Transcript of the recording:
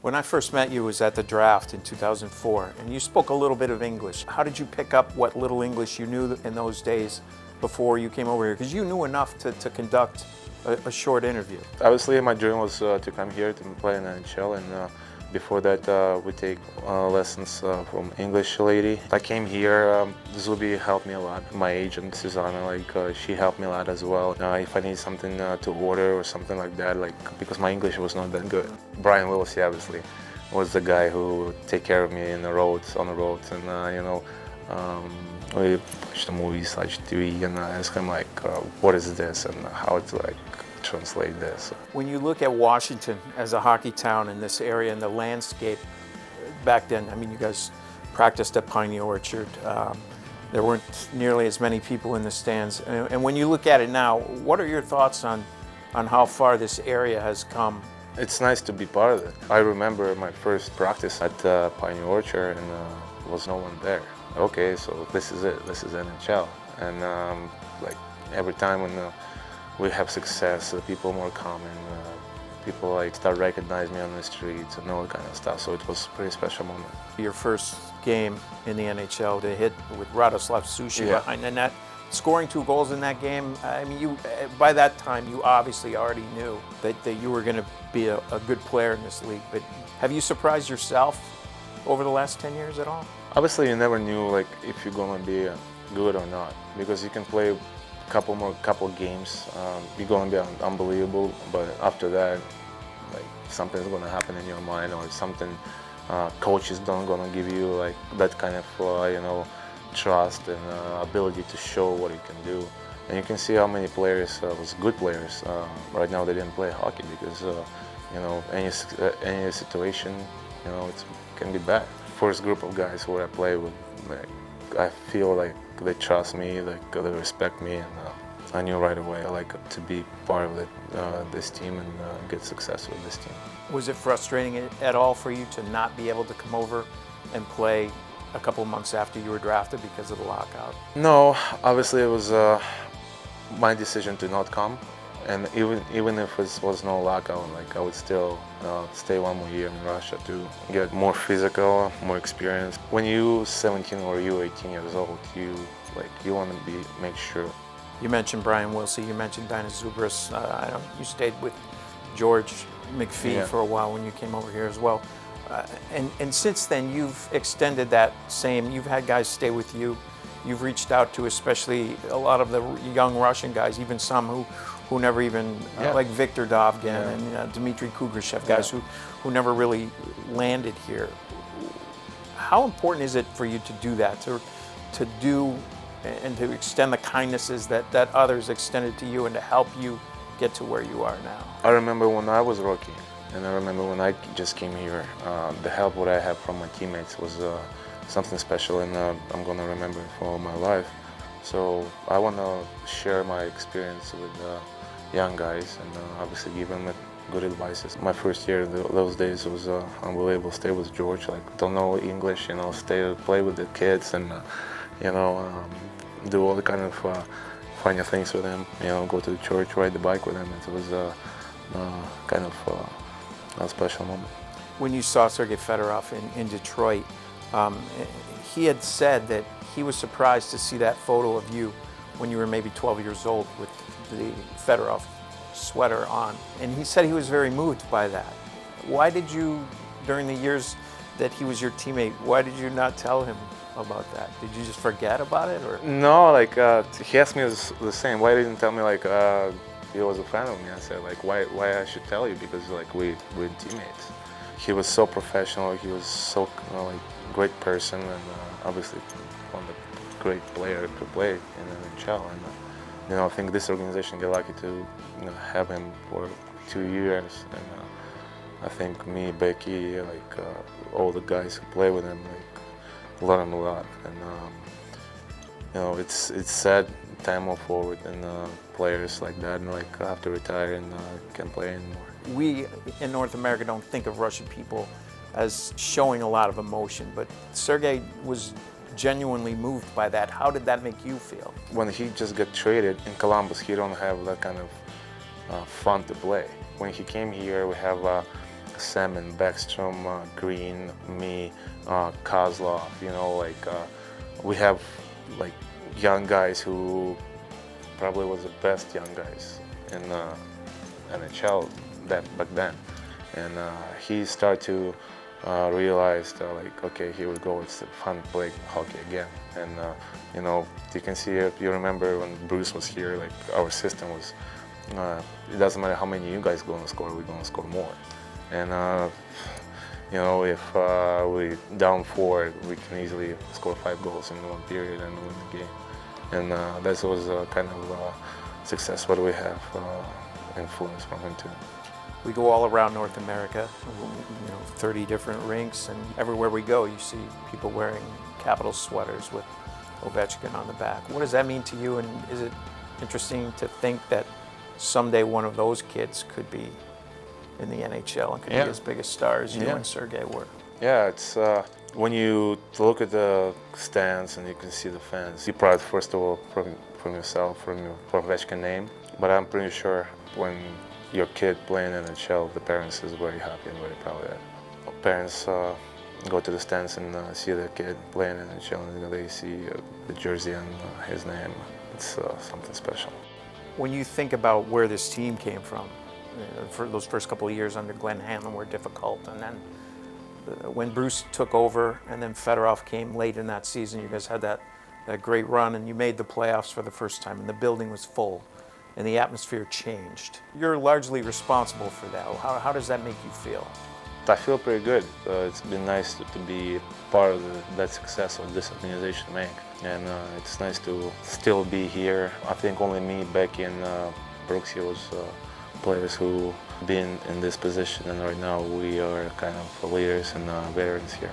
When I first met you was at the draft in 2004, and you spoke a little bit of English. How did you pick up what little English you knew in those days before you came over here? Because you knew enough to conduct a short interview. Obviously, my dream was to come here to play in the NHL, and before that, we take lessons from English lady. I came here. Zubi helped me a lot. My agent Susanna, she helped me a lot as well. If I need something to order or something like that, because my English was not that good. Brian Wilsey, obviously, was the guy who would take care of me on the roads, and we watched the movies, watched TV, and I asked him what is this and how to translate this. When you look at Washington as a hockey town in this area and the landscape back then, I mean, you guys practiced at Piney Orchard. There weren't nearly as many people in the stands. And when you look at it now, what are your thoughts on how far this area has come? It's nice to be part of it. I remember my first practice at Piney Orchard, and was no one there. Okay, so this is it. This is NHL. And every time when we have success, people more common, people start recognizing me on the streets and all that kind of stuff. So it was a pretty special moment. Your first game in the NHL to hit with Radoslav Sushi behind the net, scoring 2 goals in that game. I mean, by that time you obviously already knew that you were going to be a good player in this league. But have you surprised yourself over the last 10 years at all? Obviously, you never knew if you're going to be good or not, because you can play couple games, you're going to be unbelievable, but after that, something's going to happen in your mind, or something coaches don't going to give you that kind of trust and ability to show what you can do. And you can see how many players was good players right now they didn't play hockey because any situation it can be bad. First group of guys who I play with, I feel like they trust me, they respect me, and I knew right away I like to be part of this team and get success with this team. Was it frustrating at all for you to not be able to come over and play a couple months after you were drafted because of the lockout? No, obviously it was my decision to not come, and even if it was no lockout, I would still stay 1 more year in Russia to get more physical, more experience. When you're 17 or you're 18 years old, you want to make sure. You mentioned Brian Wilsey, you mentioned Dinah Zubris. You stayed with George McPhee for a while when you came over here as well. And since then, you've extended that same, you've had guys stay with you. You've reached out to especially a lot of the young Russian guys, even some who never even, like Viktor Dovgin and Dmitry Kugrashev, guys who never really landed here. How important is it for you to do that, to do and to extend the kindnesses that others extended to you and to help you get to where you are now? I remember when I was rookie, and I remember when I just came here, the help what I had from my teammates was something special, and I'm going to remember it for all my life. So I want to share my experience with young guys and obviously give them good advice. My first year, those days was unbelievable. Stay with George, don't know English, stay play with the kids and do all the kind of funny things with them. Go to the church, ride the bike with them. It was kind of a special moment. When you saw Sergei Fedorov in Detroit, he had said that he was surprised to see that photo of you when you were maybe 12 years old with the Fedorov sweater on. And he said he was very moved by that. Why did you, during the years that he was your teammate, why did you not tell him about that? Did you just forget about it? Or? No, he asked me the same. Why didn't you tell me he was a fan of me? I said why I should tell you, because we're teammates. He was so professional. He was so great person, and obviously one of the great players to play in the NHL. And I think this organization get lucky to have him for 2 years. And I think me, Becky, all the guys who play with him, learn a lot. And it's sad time move forward, and players like that have to retire and can't play anymore. We in North America don't think of Russian people as showing a lot of emotion, but Sergei was genuinely moved by that. How did that make you feel? When he just got traded in Columbus, he don't have that kind of fun to play. When he came here, we have Semin, Backstrom, Green, me, Kozlov. You know, like we have like young guys who probably was the best young guys in NHL back then, and he started to realize that, like, okay, here we go, it's fun to play hockey again. And you know, you can see it. You remember when Bruce was here, like our system was, it doesn't matter how many you guys gonna score, we're gonna score more. And you know, if we down 4, we can easily score 5 goals in one period and win the game. And that was kind of success what we have influence from him too. We go all around North America, 30 different rinks, and everywhere we go, you see people wearing Capital sweaters with Ovechkin on the back. What does that mean to you, and is it interesting to think that someday one of those kids could be in the NHL and could be as big a star as you and Sergei were? Yeah, it's when you look at the stands and you can see the fans, you're proud first of all from yourself, from Ovechkin's name, but I'm pretty sure when your kid playing in NHL, the parents is very happy and very proud of that. Parents go to the stands and see their kid playing in NHL, and they see the jersey and his name. It's something special. When you think about where this team came from, for those first couple of years under Glenn Hanlon were difficult, and then when Bruce took over and then Fedorov came late in that season, you guys had that great run and you made the playoffs for the first time and the building was full and the atmosphere changed. You're largely responsible for that. How does that make you feel? I feel pretty good. It's been nice to be part of that success of this organization make, and it's nice to still be here. I think only me, Becky, and Brooksy was players who been in this position, and right now we are kind of leaders and veterans here.